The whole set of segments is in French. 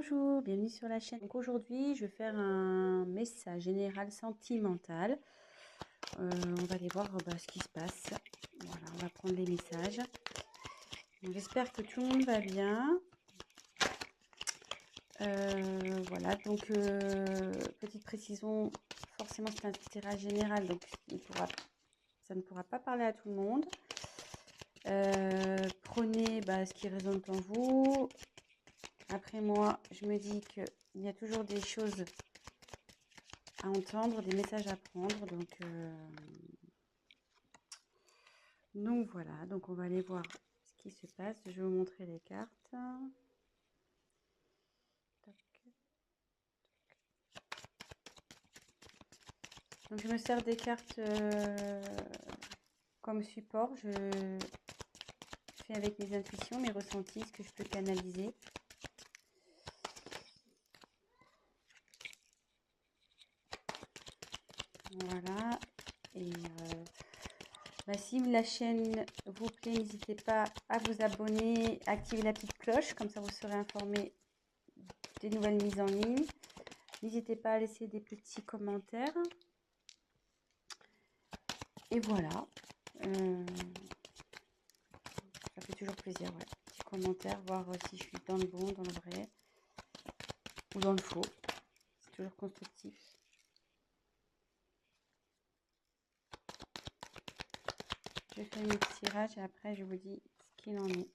Bonjour, bienvenue sur la chaîne. Donc aujourd'hui, je vais faire un message général sentimental. On va aller voir ce qui se passe. Voilà, on va prendre les messages. J'espère que tout le monde va bien. Voilà, donc petite précision, forcément c'est un tirage général, donc ça ne pourra pas parler à tout le monde. Prenez ce qui résonne en vous. Après moi, je me dis qu'il y a toujours des choses à entendre, des messages à prendre. Donc voilà, donc on va aller voir ce qui se passe. Je vais vous montrer les cartes. Tac. Donc je me sers des cartes comme support. Je fais avec mes intuitions, mes ressentis, ce que je peux canaliser. Voilà. Et si la chaîne vous plaît, n'hésitez pas à vous abonner, activer la petite cloche, comme ça vous serez informé des nouvelles mises en ligne. N'hésitez pas à laisser des petits commentaires. Et voilà. Ça fait toujours plaisir, ouais. Petit commentaire, voir si je suis dans le bon, dans le vrai ou dans le faux. C'est toujours constructif. Je fais mes petits tirages et après je vous dis ce qu'il en est.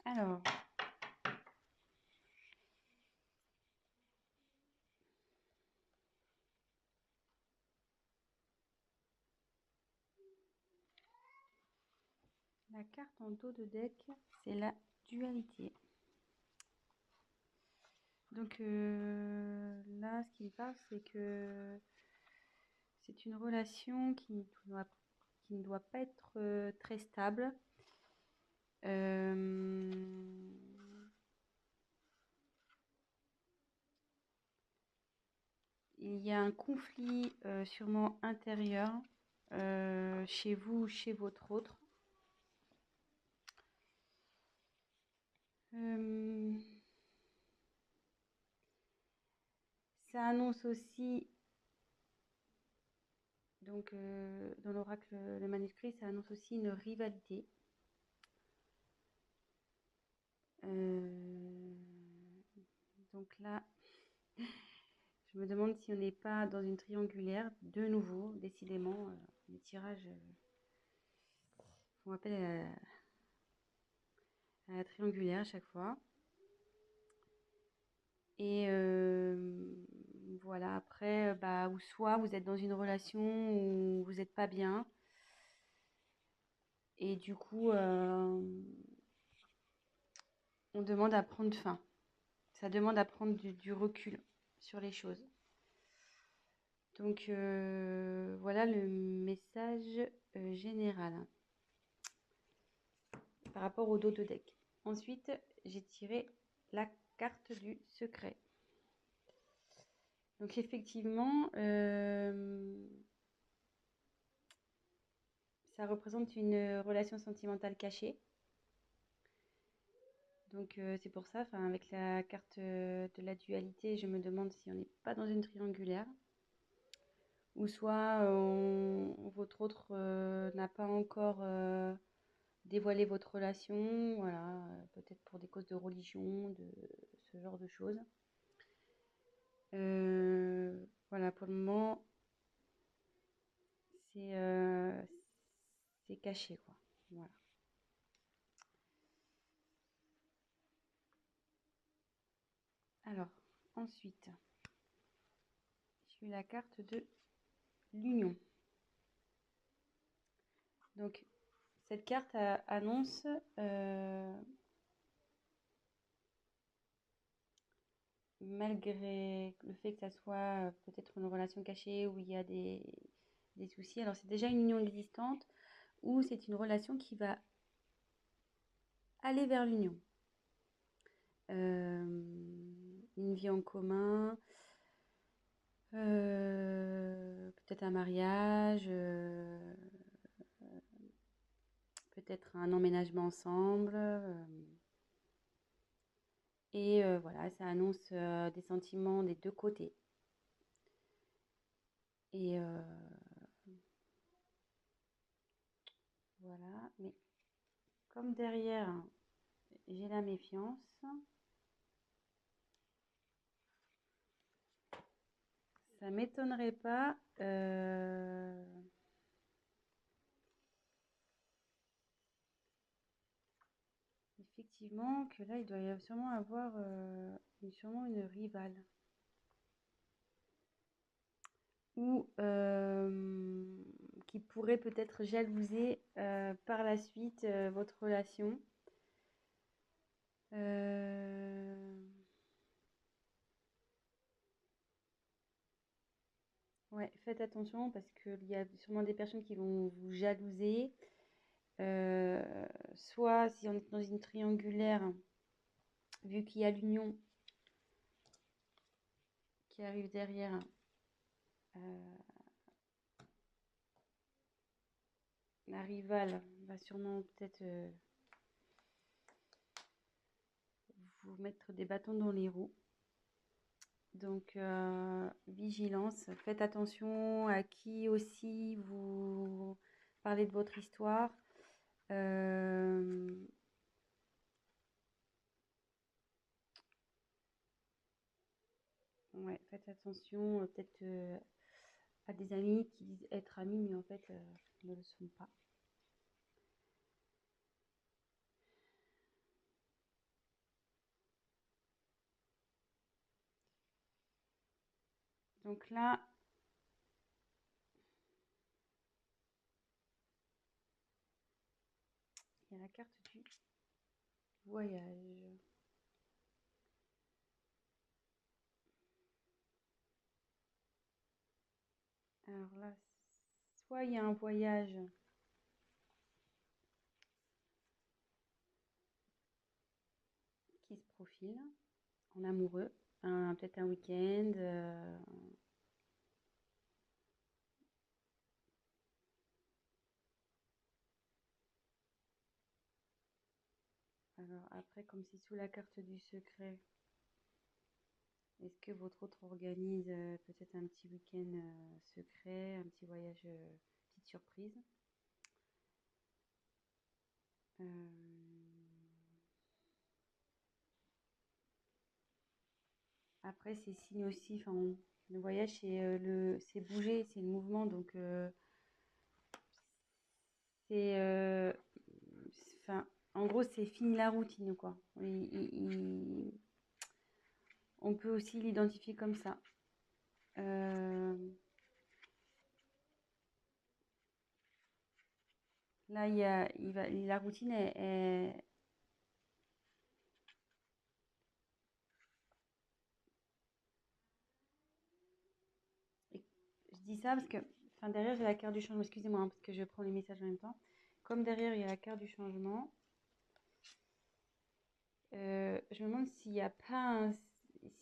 Alors, la carte en dos de deck, c'est la dualité. Donc là, ce qui me parle, c'est que c'est une relation qui ne doit pas être très stable. Il y a un conflit sûrement intérieur chez vous ou chez votre autre. Ça annonce aussi, donc dans l'oracle, le manuscrit, ça annonce aussi une rivalité. Donc là, je me demande si on n'est pas dans une triangulaire, de nouveau, décidément, les tirages font appel à la triangulaire à chaque fois. Et voilà, après, ou soit vous êtes dans une relation où vous n'êtes pas bien. Et du coup, on demande à prendre fin. Ça demande à prendre du recul sur les choses. Donc voilà le message général par rapport au dos de deck. Ensuite, j'ai tiré la carte du secret. Donc effectivement, ça représente une relation sentimentale cachée. Donc c'est pour ça, avec la carte de la dualité, je me demande si on n'est pas dans une triangulaire. Ou soit votre autre n'a pas encore dévoilé votre relation, voilà, peut-être pour des causes de religion, de ce genre de choses. Voilà, pour le moment, c'est caché, quoi. Voilà. Alors, ensuite, j'ai eu la carte de l'union. Donc, cette carte annonce malgré le fait que ça soit peut-être une relation cachée où il y a des soucis. Alors, c'est déjà une union existante ou c'est une relation qui va aller vers l'union. Une vie en commun, peut-être un mariage, peut-être un emménagement ensemble. Et voilà, ça annonce des sentiments des deux côtés. Et voilà, mais comme derrière, j'ai la méfiance, ça m'étonnerait pas effectivement que là, il doit y avoir sûrement avoir sûrement une rivale. Ou qui pourrait peut-être jalouser par la suite votre relation. Ouais, faites attention parce qu'il y a sûrement des personnes qui vont vous jalouser. Euh, Soit si on est dans une triangulaire, vu qu'il y a l'union qui arrive derrière, euh, la rivale va sûrement peut-être vous mettre des bâtons dans les roues. Donc, vigilance, faites attention à qui aussi vous parlez de votre histoire. Ouais, faites attention peut-être à des amis qui disent être amis, mais en fait ne le sont pas. Donc là, il y a la carte du voyage. Alors là, soit il y a un voyage qui se profile en amoureux, peut-être un week-end. Alors après, comme c'est sous la carte du secret, est-ce que votre autre organise peut-être un petit week-end secret, un petit voyage, petite surprise? Euh, Après, c'est signe aussi, enfin, le voyage, c'est bouger, c'est le mouvement, donc c'est, enfin, en gros, c'est fini la routine, quoi. On peut aussi l'identifier comme ça. Euh, Là, la routine je dis ça parce que, enfin, derrière, j'ai la carte du changement. Excusez-moi, hein, parce que je prends les messages en même temps. Comme derrière, il y a la carte du changement, je me demande s'il n'y a pas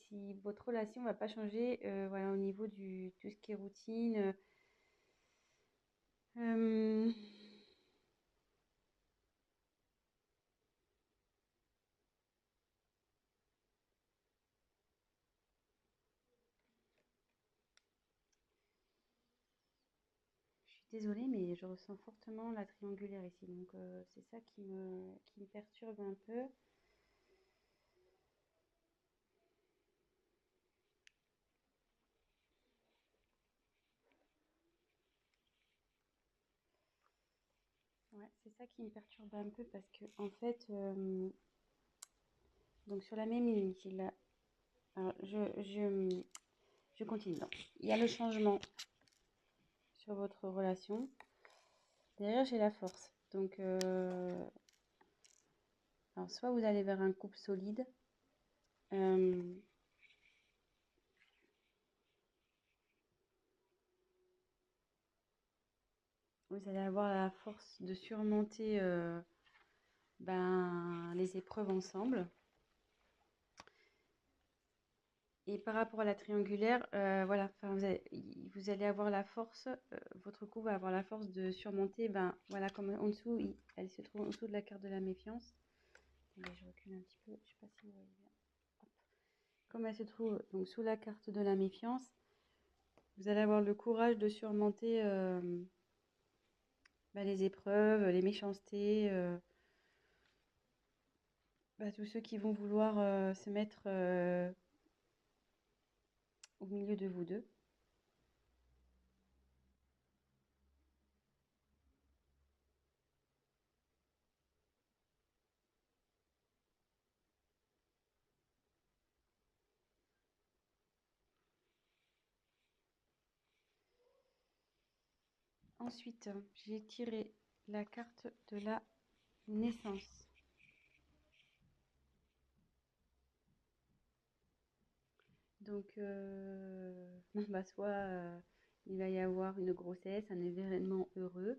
si votre relation va pas changer, voilà, au niveau du tout ce qui est routine. Euh, je suis désolée, mais je ressens fortement la triangulaire ici, donc c'est ça qui me perturbe un peu. Ouais, c'est ça qui me perturbe un peu parce que en fait, donc sur la même ligne, alors, je continue. Donc, il y a le changement sur votre relation. Derrière, j'ai la force. Donc, alors, soit vous allez vers un couple solide, euh, vous allez avoir la force de surmonter les épreuves ensemble. Et par rapport à la triangulaire, voilà, vous allez avoir la force, votre couple va avoir la force de surmonter, voilà, comme en dessous, elle se trouve en dessous de la carte de la méfiance. Attendez, je recule un petit peu, je sais pas si vous voyez bien. Hop. Comme elle se trouve donc sous la carte de la méfiance, vous allez avoir le courage de surmonter les épreuves, les méchancetés, tous ceux qui vont vouloir se mettre au milieu de vous deux. Ensuite, j'ai tiré la carte de la naissance. Donc, soit il va y avoir une grossesse, un événement heureux.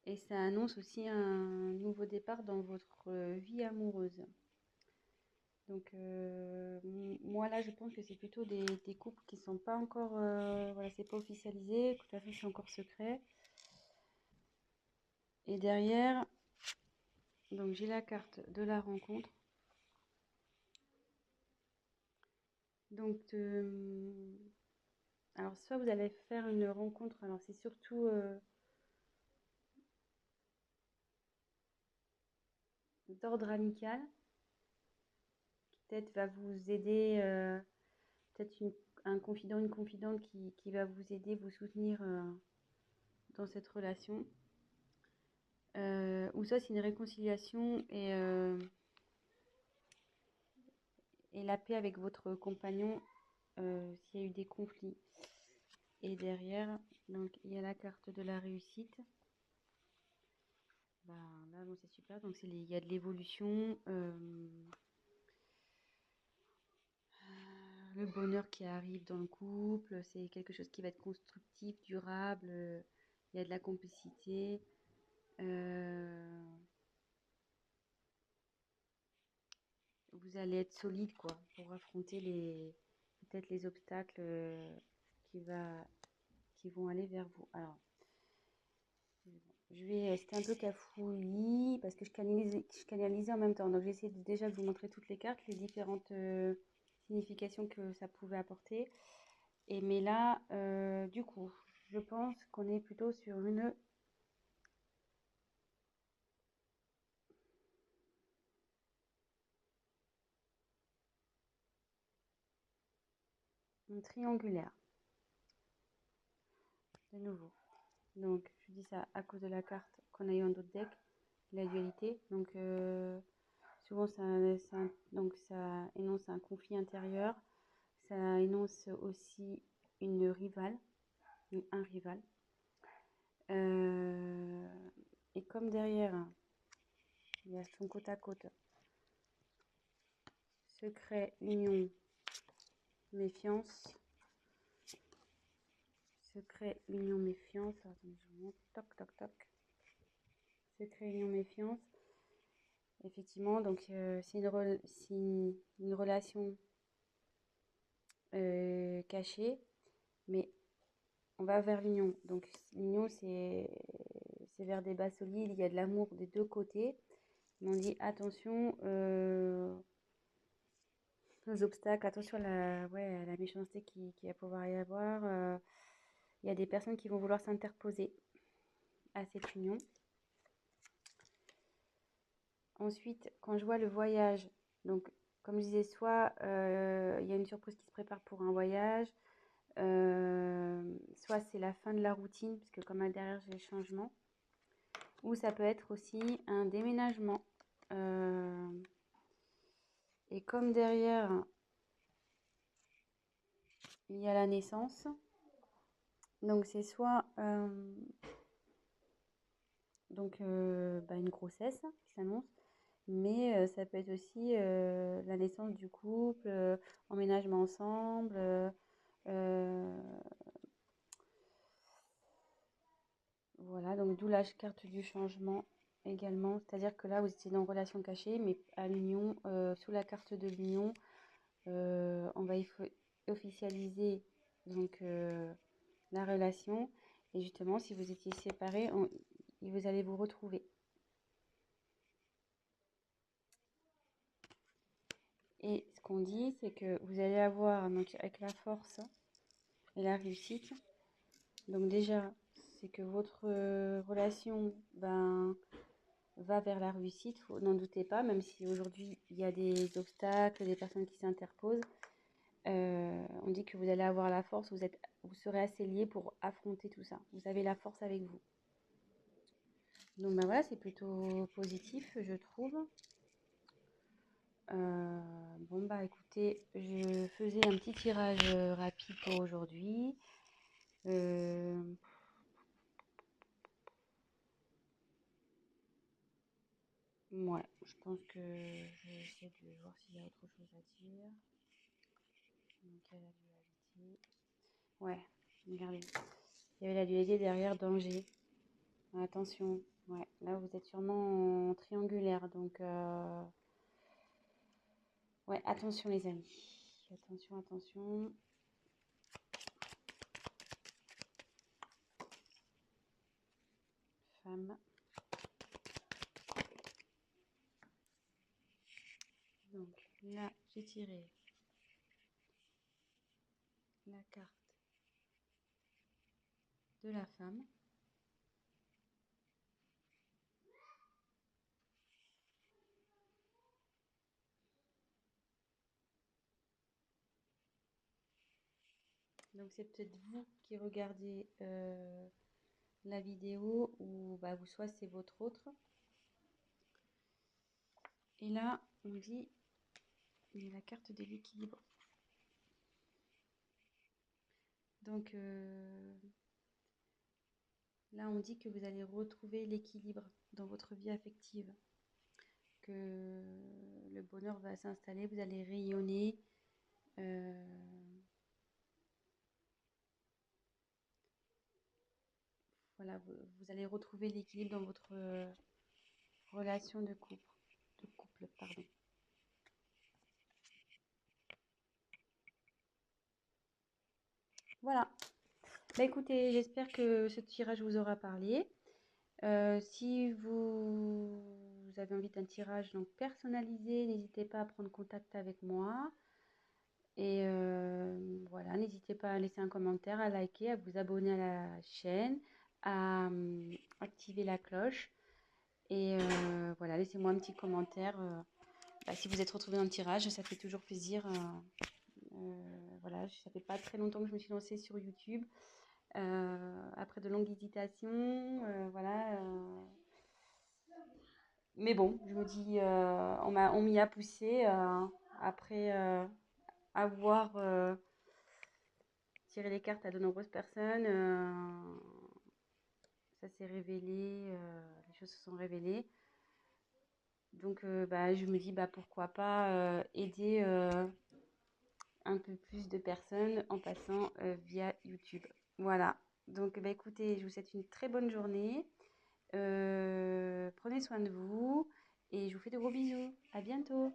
Et ça annonce aussi un nouveau départ dans votre vie amoureuse. Donc, moi là, je pense que c'est plutôt des couples qui ne sont pas encore, voilà, c'est pas officialisé. De toute façon, c'est encore secret. Et derrière, donc j'ai la carte de la rencontre. Donc, alors soit vous allez faire une rencontre, alors c'est surtout d'ordre amical, qui peut-être va vous aider, peut-être un confident, une confidente qui va vous aider, vous soutenir dans cette relation. Ou soit c'est une réconciliation et la paix avec votre compagnon s'il y a eu des conflits. Et derrière, donc il y a la carte de la réussite. Là, bon, c'est super. Donc il y a de l'évolution, le bonheur qui arrive dans le couple. C'est quelque chose qui va être constructif, durable. Il y a de la complicité. Vous allez être solide quoi pour affronter peut-être les obstacles qui vont aller vers vous. Alors, c'était un peu cafouillis parce que je canalisais en même temps. Donc, j'ai essayé déjà de vous montrer toutes les cartes, les différentes significations que ça pouvait apporter. Mais là, du coup, je pense qu'on est plutôt sur une triangulaire, de nouveau. Donc, je dis ça à cause de la carte qu'on a eu en d'autres decks, la dualité. Donc, souvent, ça énonce un conflit intérieur. Ça énonce aussi une rivale, ou un rival. Et comme derrière, il y a son côte à côte, secret, union, méfiance. Secret, union, méfiance. Attendez, je vous montre. Toc, toc, toc. Secret, union, méfiance. Effectivement, donc c'est une relation cachée, mais on va vers l'union. Donc l'union, c'est vers des bases solides, il y a de l'amour des deux côtés. Mais on dit attention aux obstacles, attention à la méchanceté qui va pouvoir y avoir. Il y a des personnes qui vont vouloir s'interposer à cette union. Ensuite, quand je vois le voyage, donc comme je disais, soit il y a une surprise qui se prépare pour un voyage, soit c'est la fin de la routine, puisque comme derrière j'ai le changement, ou ça peut être aussi un déménagement. Et comme derrière il y a la naissance, donc c'est soit une grossesse qui s'annonce, mais ça peut être aussi la naissance du couple, emménagement ensemble, d'où la carte du changement également. C'est-à-dire que là, vous étiez dans relation cachée, mais à l'union, sous la carte de l'union, on va officialiser donc la relation. Et justement, si vous étiez séparés, vous allez vous retrouver. Et ce qu'on dit, c'est que vous allez avoir, donc, avec la force et la réussite, donc déjà, c'est que votre relation va vers la réussite, n'en doutez pas, même si aujourd'hui il y a des obstacles, des personnes qui s'interposent. On dit que vous allez avoir la force, vous serez assez liés pour affronter tout ça. Vous avez la force avec vous. Donc voilà, c'est plutôt positif, je trouve. Bon bah écoutez, je faisais un petit tirage rapide pour aujourd'hui. Euh, ouais, je pense que je vais essayer de voir s'il y a autre chose à dire. Donc il y a la dualité. Ouais, regardez. Il y avait la dualité derrière danger. Attention. Ouais, là vous êtes sûrement en triangulaire, donc ouais, attention les amis. Attention, attention. Femme. Donc là, j'ai tiré la carte de la femme. Donc c'est peut-être vous qui regardez la vidéo ou bah, vous soit c'est votre autre. Et là, on dit il y a la carte de l'équilibre. Donc là, on dit que vous allez retrouver l'équilibre dans votre vie affective, que le bonheur va s'installer, vous allez rayonner. Voilà, vous allez retrouver l'équilibre dans votre relation de couple, pardon. Voilà. Bah écoutez, j'espère que ce tirage vous aura parlé. Si vous avez envie d'un tirage donc personnalisé, n'hésitez pas à prendre contact avec moi. Et voilà, n'hésitez pas à laisser un commentaire, à liker, à vous abonner à la chaîne, à activer la cloche. Et voilà, laissez-moi un petit commentaire. Bah, si vous êtes retrouvé dans le tirage, ça fait toujours plaisir. Voilà, ça fait pas très longtemps que je me suis lancée sur YouTube. Après de longues hésitations, voilà. Mais bon, je me dis, on m'y a poussé après avoir tiré les cartes à de nombreuses personnes. Ça s'est révélé, les choses se sont révélées. Donc, bah, je me dis, bah, pourquoi pas aider un peu plus de personnes en passant via YouTube. Voilà. Donc, bah, écoutez, je vous souhaite une très bonne journée. Prenez soin de vous et je vous fais de gros bisous. À bientôt.